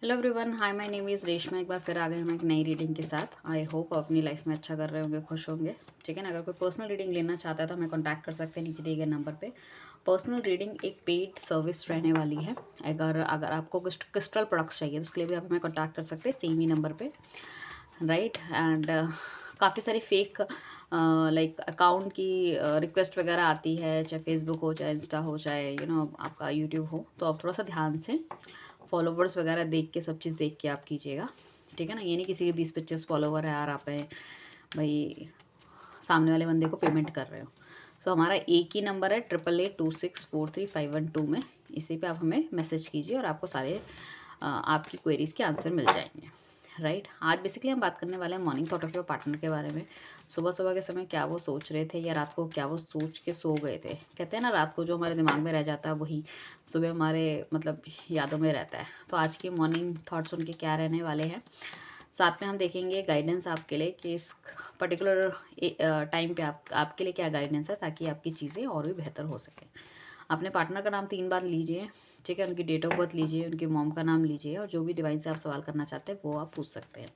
Hello everyone, hi, my name is Reshma. एक बार फिर आ गए हम एक नई रीडिंग के साथ। आई होप अपनी लाइफ में अच्छा कर रहे होंगे, खुश होंगे। ठीक है ना। अगर कोई पर्सनल रीडिंग लेना चाहता है तो हमें कांटेक्ट कर सकते हैं नीचे दिए गए नंबर पे। पर्सनल रीडिंग एक पेड सर्विस रहने वाली है। अगर अगर आपको क्रिस्टल प्रोडक्ट्स चाहिए तो उसके लिए भी आप हमें कॉन्टैक्ट कर सकते हैं सेम ही नंबर पर, राइट। एंड काफ़ी सारी फेक लाइक अकाउंट की रिक्वेस्ट वगैरह आती है, चाहे फेसबुक हो, चाहे इंस्टा हो, चाहे आपका यूट्यूब हो। तो आप थोड़ा सा ध्यान से फॉलोवर्स वगैरह देख के, सब चीज़ देख के आप कीजिएगा। ठीक है ना। ये नहीं किसी के 20-25 फॉलोवर है और आप भाई सामने वाले बंदे को पेमेंट कर रहे हो। सो हमारा एक ही नंबर है 8882643512 में। इसी पे आप हमें मैसेज कीजिए और आपको सारे आपकी क्वेरीज़ के आंसर मिल जाएंगे, राइट। आज बेसिकली हम बात करने वाले हैं morning thought of your partner के बारे में। सुबह सुबह के समय क्या वो सोच रहे थे, या रात को क्या वो सोच के सो गए थे। कहते हैं ना, रात को जो हमारे दिमाग में रह जाता है वही सुबह हमारे मतलब यादों में रहता है। तो आज के मॉर्निंग थॉट्स उनके क्या रहने वाले हैं, साथ में हम देखेंगे गाइडेंस आपके लिए कि इस पर्टिकुलर टाइम पे आपके लिए क्या गाइडेंस है, ताकि आपकी चीज़ें और भी बेहतर हो सकें। अपने पार्टनर का नाम 3 बार लीजिए, ठीक है। उनकी डेट ऑफ बर्थ लीजिए, उनकी मॉम का नाम लीजिए, और जो भी डिवाइन से आप सवाल करना चाहते हैं वो आप पूछ सकते हैं।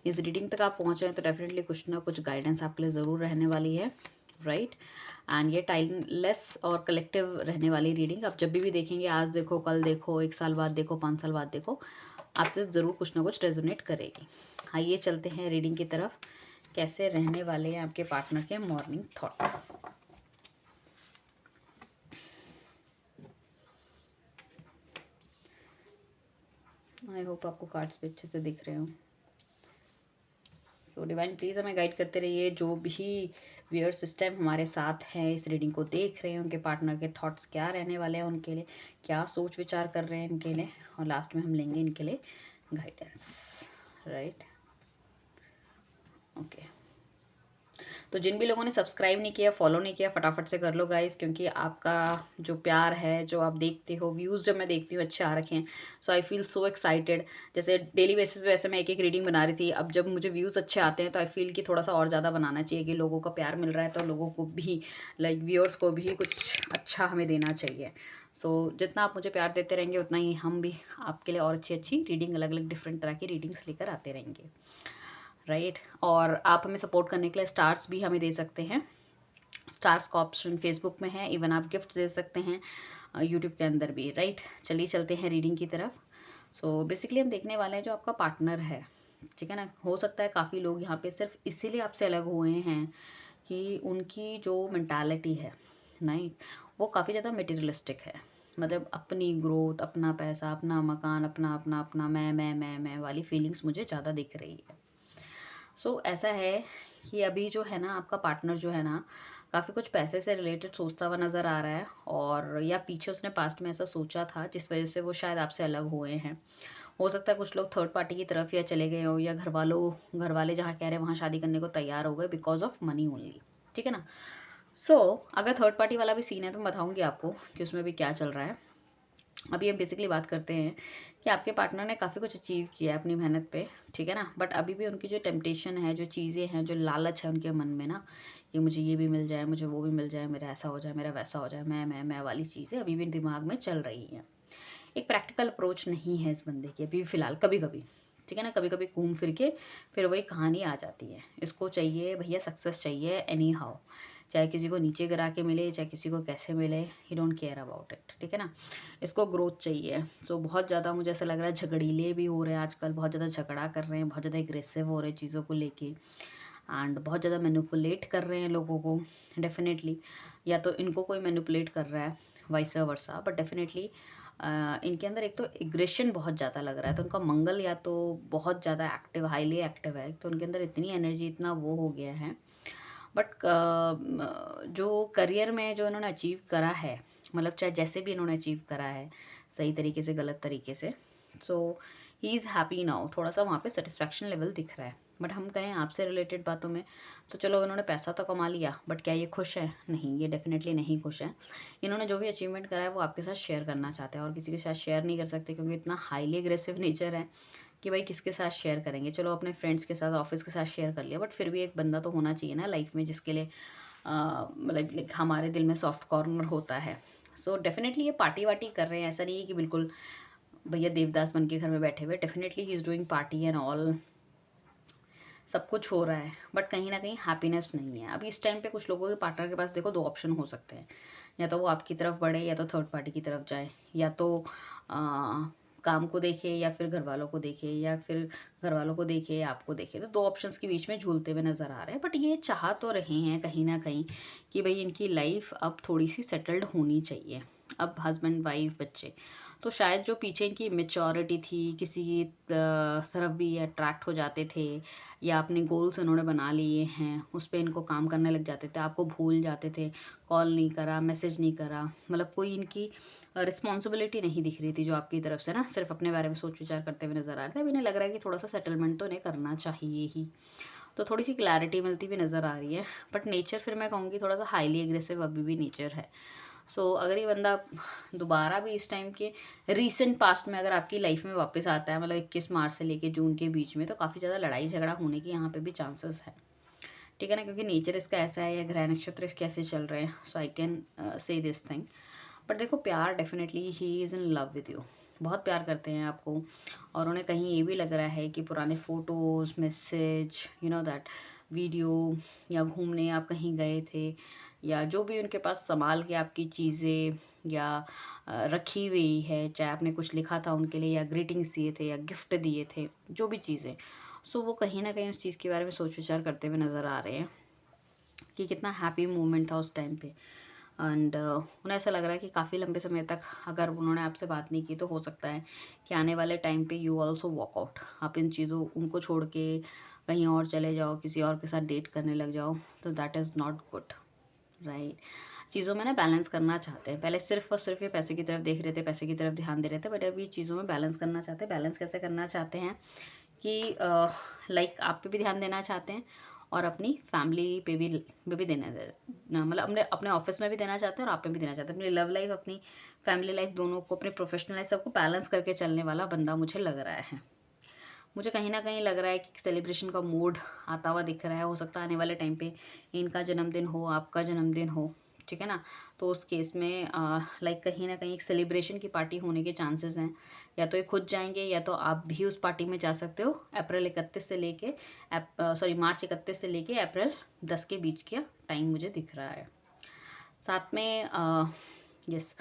इस रीडिंग तक आप पहुँच रहे हैं तो डेफिनेटली कुछ ना कुछ गाइडेंस आपके लिए ज़रूर रहने वाली है, राइट। एंड ये टाइमलेस और कलेक्टिव रहने वाली रीडिंग आप जब भी देखेंगे, आज देखो, कल देखो, 1 साल बाद देखो, 5 साल बाद देखो, आपसे ज़रूर कुछ ना कुछ रेजोनेट करेगी। आइए चलते हैं रीडिंग की तरफ। कैसे रहने वाले हैं आपके पार्टनर के मॉर्निंग थॉट। आई होप आपको कार्ड्स भी अच्छे से दिख रहे हो। सो डिवाइन प्लीज़ हमें गाइड करते रहिए। जो भी व्यूअर सिस्टम हमारे साथ हैं, इस रीडिंग को देख रहे हैं, उनके पार्टनर के थॉट्स क्या रहने वाले हैं, उनके लिए क्या सोच विचार कर रहे हैं इनके लिए, और लास्ट में हम लेंगे इनके लिए गाइडेंस, राइट। ओके। तो जिन भी लोगों ने सब्सक्राइब नहीं किया, फॉलो नहीं किया, फटाफट से कर लो गाइस, क्योंकि आपका जो प्यार है, जो आप देखते हो, व्यूज़ जब मैं देखती हूँ अच्छे आ रखे हैं, so I feel so excited. जैसे डेली बेसिस पे वैसे मैं एक एक रीडिंग बना रही थी, अब जब मुझे व्यूज़ अच्छे आते हैं तो आई फील कि थोड़ा सा और ज़्यादा बनाना चाहिए, कि लोगों का प्यार मिल रहा है तो लोगों को भी, लाइक व्यूअर्स को भी कुछ अच्छा हमें देना चाहिए। सो जितना आप मुझे प्यार देते रहेंगे उतना ही हम भी आपके लिए और अच्छी अच्छी रीडिंग, अलग अलग डिफरेंट तरह की रीडिंग्स लेकर आते रहेंगे, राइट। और आप हमें सपोर्ट करने के लिए स्टार्स भी हमें दे सकते हैं। स्टार्स का ऑप्शन फेसबुक में है, इवन आप गिफ्ट दे सकते हैं यूट्यूब के अंदर भी, राइट। चलिए चलते हैं रीडिंग की तरफ। सो बेसिकली हम देखने वाले हैं जो आपका पार्टनर है, ठीक है ना। हो सकता है काफ़ी लोग यहाँ पे सिर्फ इसीलिए आपसे अलग हुए हैं कि उनकी जो मेंटालिटी है, राइट, वो काफ़ी ज़्यादा मटेरियलिस्टिक है। मतलब अपनी ग्रोथ, अपना पैसा, अपना मकान, अपना अपना अपना मैं वाली फीलिंग्स मुझे ज़्यादा दिख रही है। सो ऐसा है कि अभी जो है ना, आपका पार्टनर जो है ना, काफ़ी कुछ पैसे से रिलेटेड सोचता हुआ नज़र आ रहा है, और या पीछे उसने पास्ट में ऐसा सोचा था जिस वजह से वो शायद आपसे अलग हुए हैं। हो सकता है कुछ लोग थर्ड पार्टी की तरफ या चले गए हो, या घर वाले जहाँ कह रहे हैं वहाँ शादी करने को तैयार हो गए बिकॉज ऑफ मनी ओनली, ठीक है ना। सो अगर थर्ड पार्टी वाला भी सीन है तो मैं बताऊंगी आपको कि उसमें भी क्या चल रहा है। अभी हम बेसिकली बात करते हैं कि आपके पार्टनर ने काफ़ी कुछ अचीव किया है अपनी मेहनत पे, ठीक है ना। बट अभी भी उनकी जो टेम्पटेशन है, जो चीज़ें हैं, जो लालच है उनके मन में ना, कि मुझे ये भी मिल जाए, मुझे वो भी मिल जाए, मेरा ऐसा हो जाए, मेरा वैसा हो जाए, मैं वाली चीज़ें अभी भी दिमाग में चल रही हैं। एक प्रैक्टिकल अप्रोच नहीं है इस बंदे की अभी फ़िलहाल। कभी कभी, ठीक है ना, कभी कभी घूम फिर के फिर वही कहानी आ जाती है। इसको चाहिए भैया सक्सेस चाहिए एनी हाउ, चाहे किसी को नीचे गिरा के मिले, चाहे किसी को कैसे मिले, ही डोंट केयर अबाउट इट, ठीक है ना। इसको ग्रोथ चाहिए। सो बहुत ज़्यादा मुझे ऐसा लग रहा है झगड़ीले भी हो रहे हैं आजकल, बहुत ज़्यादा झगड़ा कर रहे हैं, बहुत ज़्यादा एग्रेसिव हो रहे हैं चीज़ों को लेके, एंड बहुत ज़्यादा मैनिपुलेट कर रहे हैं लोगों को, डेफिनेटली। या तो इनको कोई मैनिपुलेट कर रहा है, वाइस वर्सा, बट डेफिनेटली इनके अंदर एक तो एग्रेशन बहुत ज़्यादा लग रहा है। तो उनका मंगल या तो बहुत ज़्यादा एक्टिव, हाईली एक्टिव है, तो उनके अंदर इतनी एनर्जी, इतना वो हो गया है। बट जो करियर में जो इन्होंने अचीव करा है, मतलब चाहे जैसे भी इन्होंने अचीव करा है, सही तरीके से, गलत तरीके से, सो ही इज़ हैप्पी नाउ। थोड़ा सा वहाँ पे सेटिस्फैक्शन लेवल दिख रहा है। बट हम कहें आपसे रिलेटेड बातों में, तो चलो इन्होंने पैसा तो कमा लिया, बट क्या ये खुश है? नहीं, ये डेफिनेटली नहीं खुश है। इन्होंने जो भी अचीवमेंट करा है वो आपके साथ शेयर करना चाहते हैं, और किसी के साथ शेयर नहीं कर सकते, क्योंकि इतना हाईली एग्रेसिव नेचर है कि भाई किसके साथ शेयर करेंगे। चलो अपने फ्रेंड्स के साथ, ऑफिस के साथ शेयर कर लिया, बट फिर भी एक बंदा तो होना चाहिए ना लाइफ में जिसके लिए मतलब हमारे दिल में सॉफ्ट कॉर्नर होता है। सो डेफिनेटली ये पार्टी वार्टी कर रहे हैं, ऐसा नहीं है कि बिल्कुल भैया देवदास बन के घर में बैठे हुए, definitely he is doing party and all, सब कुछ हो रहा है, बट कहीं ना कहीं हैप्पीनेस नहीं है। अभी इस टाइम पे कुछ लोगों के पार्टनर के पास देखो दो ऑप्शन हो सकते हैं, या तो वो आपकी तरफ बढ़े या तो थर्ड पार्टी की तरफ जाए, या तो काम को देखे या फिर घर वालों को देखे, या फिर घर वालों को देखे या आपको देखे। तो दो ऑप्शंस के बीच में झूलते हुए नज़र आ रहे हैं, बट ये चाह तो रहे हैं कहीं ना कहीं कि भाई इनकी लाइफ अब थोड़ी सी सेटल्ड होनी चाहिए, अब हस्बैंड वाइफ बच्चे। तो शायद जो पीछे इनकी मेच्योरिटी थी, किसी की तरफ भी अट्रैक्ट हो जाते थे, या अपने गोल्स इन्होंने बना लिए हैं, उस पे इनको काम करने लग जाते थे, आपको भूल जाते थे, कॉल नहीं करा, मैसेज नहीं करा, मतलब कोई इनकी रिस्पॉन्सिबिलिटी नहीं दिख रही थी जो आपकी तरफ से ना, सिर्फ अपने बारे में सोच विचार करते हुए नज़र आ रहे थे। अब इन्हें लग रहा है कि थोड़ा सा सेटलमेंट तो इन्हें करना चाहिए ही, तो थोड़ी सी क्लैरिटी मिलती हुई नज़र आ रही है। बट नेचर फिर मैं कहूँगी थोड़ा सा हाईली एग्रेसिव अभी भी नेचर है। सो अगर ये बंदा दोबारा भी इस टाइम के रीसेंट पास्ट में अगर आपकी लाइफ में वापस आता है, मतलब 21 मार्च से लेके जून के बीच में, तो काफ़ी ज़्यादा लड़ाई झगड़ा होने की यहाँ पे भी चांसेस है, ठीक है ना, क्योंकि नेचर इसका ऐसा है या ग्रह नक्षत्र इसके ऐसे चल रहे हैं। So I can say this thing. But देखो प्यार definitely he is in love with you, बहुत प्यार करते हैं आपको, और उन्हें कहीं ये भी लग रहा है कि पुराने photos, message, you know that video, या घूमने आप कहीं गए थे, या जो भी उनके पास संभाल के आपकी चीज़ें या रखी हुई है, चाहे आपने कुछ लिखा था उनके लिए, या ग्रीटिंग्स दिए थे, या गिफ्ट दिए थे, जो भी चीज़ें, सो वो कहीं ना कहीं उस चीज़ के बारे में सोच विचार करते हुए नज़र आ रहे हैं कि कितना हैप्पी मोमेंट था उस टाइम पे। एंड उन्हें ऐसा लग रहा है कि काफ़ी लंबे समय तक अगर उन्होंने आपसे बात नहीं की, तो हो सकता है कि आने वाले टाइम पे यू ऑल्सो वॉक आउट, आप इन चीज़ों उनको छोड़ के कहीं और चले जाओ, किसी और के साथ डेट करने लग जाओ, तो that is not good, right. चीज़ों में ना बैलेंस करना चाहते हैं, पहले सिर्फ और सिर्फ ये पैसे की तरफ देख रहे थे, पैसे की तरफ ध्यान दे रहे थे, बट अब ये चीज़ों में बैलेंस करना चाहते हैं। बैलेंस कैसे करना चाहते हैं कि लाइक आप पे भी ध्यान देना चाहते हैं, और अपनी फैमिली पे भी देना मतलब अपने अपने ऑफिस में भी देना चाहते हैं, और आप पे भी देना चाहते हैं। अपनी लव लाइफ, अपनी फैमिली लाइफ, दोनों को, अपने प्रोफेशनल लाइफ, सबको बैलेंस करके चलने वाला बंदा मुझे लग रहा है। मुझे कहीं न कहीं लग रहा है कि सेलिब्रेशन का मूड आता हुआ दिख रहा है। हो सकता है आने वाले टाइम पे इनका जन्मदिन हो, आपका जन्मदिन हो, ठीक है ना? तो उस केस में लाइक कहीं न कहीं एक सेलिब्रेशन की पार्टी होने के चांसेस हैं। या तो ये खुद जाएँगे, या तो आप भी उस पार्टी में जा सकते हो। अप्रैल 31 से लेके मार्च 31 से लेके अप्रैल 10 के बीच का टाइम मुझे दिख रहा है। साथ में यस,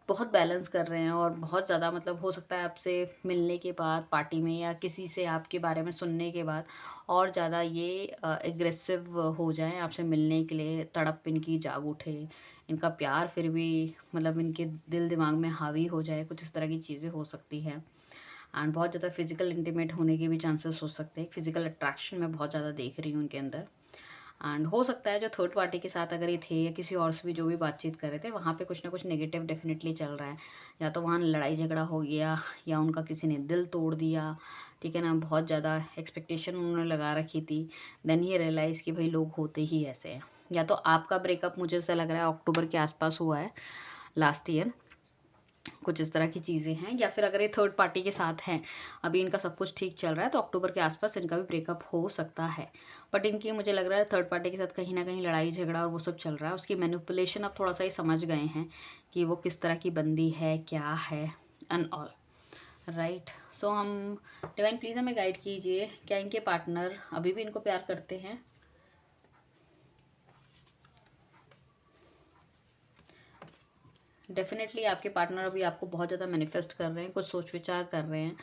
बहुत बैलेंस कर रहे हैं, और बहुत ज़्यादा मतलब हो सकता है आपसे मिलने के बाद पार्टी में, या किसी से आपके बारे में सुनने के बाद और ज़्यादा ये एग्रेसिव हो जाएं आपसे मिलने के लिए, तड़प इनकी जाग उठे, इनका प्यार फिर भी मतलब इनके दिल दिमाग में हावी हो जाए, कुछ इस तरह की चीज़ें हो सकती हैं। एंड बहुत ज़्यादा फिजिकल इंटीमेट होने के भी चांसेस हो सकते हैं, फिजिकल अट्रैक्शन मैं बहुत ज़्यादा देख रही हूँ उनके अंदर। एंड हो सकता है जो थर्ड पार्टी के साथ अगर ये थे, या किसी और से भी जो भी बातचीत कर रहे थे, वहाँ पे कुछ ना कुछ नेगेटिव डेफिनेटली चल रहा है, या तो वहाँ लड़ाई झगड़ा हो गया, या उनका किसी ने दिल तोड़ दिया, ठीक है ना, बहुत ज़्यादा एक्सपेक्टेशन उन्होंने लगा रखी थी, देन ये रियलाइज़ कि भाई लोग होते ही ऐसे हैं। या तो आपका ब्रेकअप मुझे ऐसा लग रहा है अक्टूबर के आसपास हुआ है लास्ट ईयर, कुछ इस तरह की चीज़ें हैं, या फिर अगर ये थर्ड पार्टी के साथ हैं, अभी इनका सब कुछ ठीक चल रहा है, तो अक्टूबर के आसपास इनका भी ब्रेकअप हो सकता है। बट इनकी मुझे लग रहा है थर्ड पार्टी के साथ कहीं ना कहीं लड़ाई झगड़ा और वो सब चल रहा है, उसकी मैनिपुलेशन आप थोड़ा सा ही समझ गए हैं कि वो किस तरह की बंदी है, क्या है, एंड ऑल, राइट। सो हम डिवाइन प्लीज़ हमें गाइड कीजिए, क्या इनके पार्टनर अभी भी इनको प्यार करते हैं? डेफ़िनेटली आपके पार्टनर अभी आपको बहुत ज़्यादा मैनिफेस्ट कर रहे हैं, कुछ सोच विचार कर रहे हैं।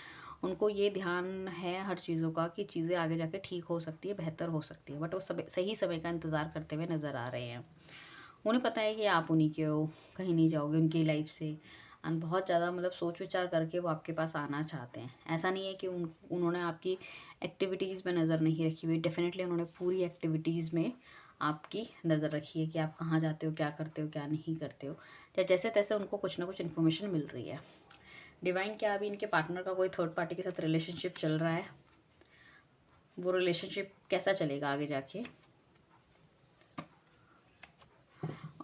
उनको ये ध्यान है हर चीज़ों का कि चीज़ें आगे जाके ठीक हो सकती है, बेहतर हो सकती है, बट वो सही समय का इंतज़ार करते हुए नज़र आ रहे हैं। उन्हें पता है कि आप उन्हीं के हो, कहीं नहीं जाओगे उनकी लाइफ से, एंड बहुत ज़्यादा मतलब सोच विचार करके वो आपके पास आना चाहते हैं। ऐसा नहीं है कि उन्होंने आपकी एक्टिविटीज़ में नज़र नहीं रखी हुई, डेफ़िनेटली उन्होंने पूरी एक्टिविटीज़ में आपकी नज़र रखी है कि आप कहाँ जाते हो, क्या करते हो, क्या नहीं करते हो, या जैसे तैसे उनको कुछ ना कुछ इन्फॉर्मेशन मिल रही है। डिवाइन, क्या अभी इनके पार्टनर का कोई थर्ड पार्टी के साथ रिलेशनशिप चल रहा है? वो रिलेशनशिप कैसा चलेगा आगे जाके?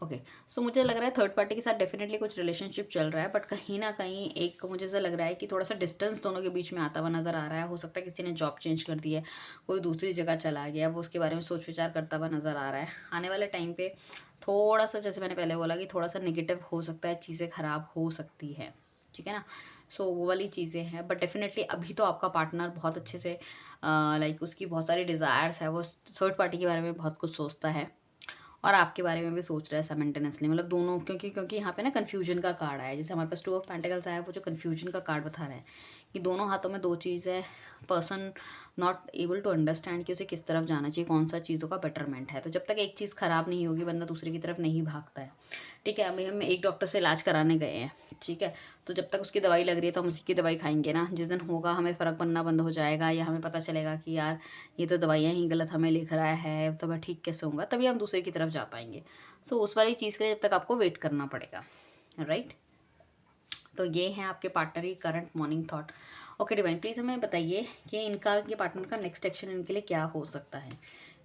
ओके, सो मुझे लग रहा है थर्ड पार्टी के साथ डेफिनेटली कुछ रिलेशनशिप चल रहा है, बट कहीं ना कहीं एक मुझे ऐसा लग रहा है कि थोड़ा सा डिस्टेंस दोनों के बीच में आता हुआ नज़र आ रहा है। हो सकता है किसी ने जॉब चेंज कर दी है, कोई दूसरी जगह चला गया, वो उसके बारे में सोच विचार करता हुआ नज़र आ रहा है। आने वाले टाइम पे थोड़ा सा, जैसे मैंने पहले बोला कि थोड़ा सा नेगेटिव हो सकता है, चीज़ें ख़राब हो सकती है, ठीक है ना, सो वो वाली चीज़ें हैं। बट डेफ़िनेटली अभी तो आपका पार्टनर बहुत अच्छे से लाइक उसकी बहुत सारी डिज़ायर्स है, वो थर्ड पार्टी के बारे में बहुत कुछ सोचता है और आपके बारे में भी सोच रहा है साइमल्टेनियसली, मतलब दोनों, क्योंकि यहाँ पे ना कन्फ्यूजन का कार्ड आया है। जैसे हमारे पास टू ऑफ पेंटिकल्स आया है, वो जो कन्फ्यूजन का कार्ड बता रहा है कि दोनों हाथों में दो चीज़ है। Person not able to understand कि उसे किस तरफ जाना चाहिए, कौन सा चीज़ों का बेटरमेंट है। तो जब तक एक चीज़ ख़राब नहीं होगी, बंदा दूसरे की तरफ नहीं भागता है। ठीक है, अभी हम एक डॉक्टर से इलाज कराने गए हैं, ठीक है, तो जब तक उसकी दवाई लग रही है तो हम उसी की दवाई खाएंगे ना। जिस दिन होगा हमें फ़र्क पड़ना बंद हो जाएगा, या हमें पता चलेगा कि यार ये तो दवाइयाँ ही गलत हमें लिख रहा है, तो मैं ठीक कैसे होऊंगा, तभी हम दूसरे की तरफ जा पाएंगे। सो उस वाली चीज़ के लिए जब तक आपको वेट करना पड़ेगा, राइट। तो ये है आपके पार्टनर की current morning thought. Okay divine, please हमें बताइए कि इनके पार्टनर का नेक्स्ट एक्शन इनके लिए क्या हो सकता है।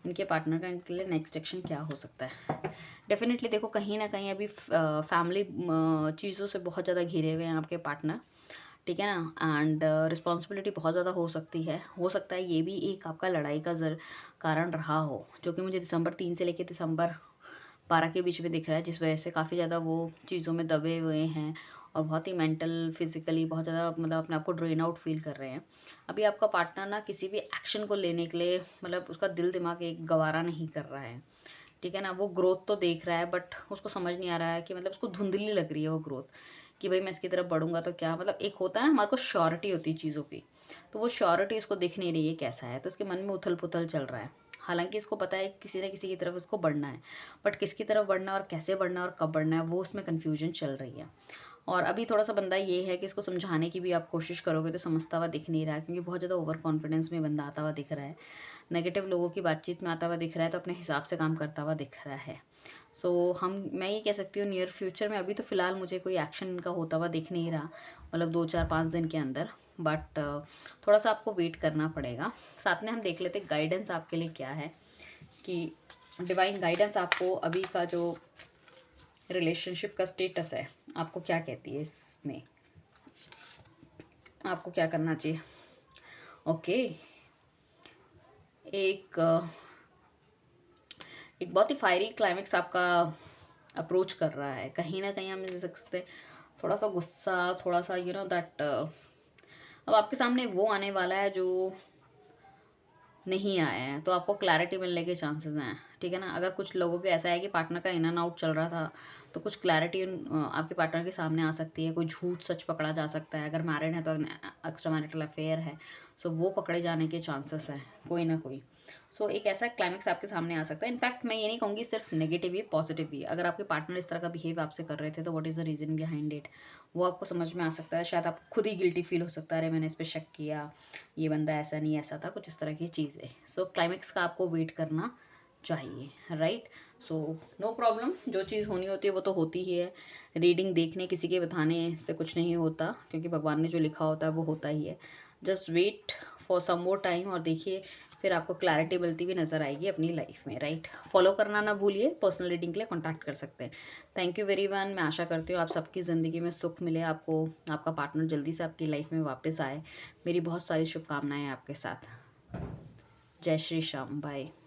इनके पार्टनर का इनके लिए नेक्स्ट एक्शन क्या हो सकता है। डेफिनेटली देखो, कहीं ना कहीं अभी फैमिली चीज़ों से बहुत ज़्यादा घिरे हुए हैं आपके पार्टनर, ठीक है ना। एंड रिस्पॉन्सिबिलिटी बहुत ज़्यादा हो सकती है। हो सकता है ये भी एक आपका लड़ाई का कारण रहा हो, जो कि मुझे दिसंबर 3 से लेकर दिसंबर 12 के बीच में दिख रहा है, जिस वजह से काफ़ी ज़्यादा वो चीज़ों में दबे हुए हैं और बहुत ही मेंटल फिजिकली बहुत ज़्यादा मतलब अपने आप को ड्रेन आउट फील कर रहे हैं। अभी आपका पार्टनर ना किसी भी एक्शन को लेने के लिए, मतलब उसका दिल दिमाग एक गवारा नहीं कर रहा है, ठीक है ना। वो ग्रोथ तो देख रहा है, बट उसको समझ नहीं आ रहा है कि मतलब उसको धुंधली लग रही है वो ग्रोथ, कि भाई मैं इसकी तरफ बढ़ूंगा तो क्या, मतलब एक होता है ना हमारे को श्योरिटी होती है चीज़ों की, तो वो श्योरिटी उसको दिख नहीं रही है कैसा है, तो उसके मन में उथल पुथल चल रहा है। हालांकि इसको पता है किसी न किसी की तरफ उसको बढ़ना है, बट किसकी तरफ बढ़ना है और कैसे बढ़ना है और कब बढ़ना है, वो उसमें कन्फ्यूजन चल रही है। और अभी थोड़ा सा बंदा ये है कि इसको समझाने की भी आप कोशिश करोगे तो समझता हुआ दिख नहीं रहा है, क्योंकि बहुत ज़्यादा ओवर कॉन्फिडेंस में बंदा आता हुआ दिख रहा है, नेगेटिव लोगों की बातचीत में आता हुआ दिख रहा है, तो अपने हिसाब से काम करता हुआ दिख रहा है। सो मैं ये कह सकती हूँ नियर फ्यूचर में, अभी तो फ़िलहाल मुझे कोई एक्शन इनका होता हुआ दिख नहीं रहा, मतलब 2 4 5 दिन के अंदर, बट थोड़ा सा आपको वेट करना पड़ेगा। साथ में हम देख लेते गाइडेंस आपके लिए क्या है, कि डिवाइन गाइडेंस आपको अभी का जो रिलेशनशिप का स्टेटस है आपको क्या कहती है, इसमें आपको क्या करना चाहिए। ओके, एक एक बहुत ही फायरी क्लाइमेक्स आपका अप्रोच कर रहा है। कहीं ना कहीं हम देख सकते हैं थोड़ा सा गुस्सा, थोड़ा सा यू नो दैट अब आपके सामने वो आने वाला है जो नहीं आया है, तो आपको क्लैरिटी मिलने के चांसेस हैं, ठीक है ना। अगर कुछ लोगों के ऐसा है कि पार्टनर का इन एंड आउट चल रहा था, तो कुछ क्लैरिटी आपके पार्टनर के सामने आ सकती है। कोई झूठ सच पकड़ा जा सकता है, अगर मैरिड है तो एक्स्ट्रा मैरिटल अफेयर है, सो वो पकड़े जाने के चांसेस हैं कोई ना कोई। सो एक ऐसा क्लाइमेक्स आपके सामने आ सकता है। इनफैक्ट मैं ये नहीं कहूँगी सिर्फ नेगेटिव ही, पॉजिटिव भी। अगर आपके पार्टनर इस तरह का बिहेव आपसे कर रहे थे, तो what is the reason behind it, वो आपको समझ में आ सकता है। शायद आपको खुद ही गिल्टी फील हो सकता है, अरे मैंने इस पर शक किया, ये बंदा ऐसा नहीं ऐसा था, कुछ इस तरह की चीज़ें। सो क्लाइमेक्स का आपको वेट करना चाहिए, राइट। सो नो प्रॉब्लम, जो चीज़ होनी होती है वो तो होती ही है। रीडिंग देखने किसी के बताने से कुछ नहीं होता, क्योंकि भगवान ने जो लिखा होता है वो होता ही है। Just wait for some more time, और देखिए फिर आपको क्लैरिटी मिलती हुई नज़र आएगी अपनी लाइफ में, राइट। फॉलो करना ना भूलिए, पर्सनल रीडिंग के लिए कॉन्टैक्ट कर सकते हैं। Thank you very one. मैं आशा करती हूँ आप सबकी ज़िंदगी में सुख मिले, आपको आपका पार्टनर जल्दी से आपकी लाइफ में वापस आए। मेरी बहुत सारी शुभकामनाएं आपके साथ। जय श्री श्याम, बाय।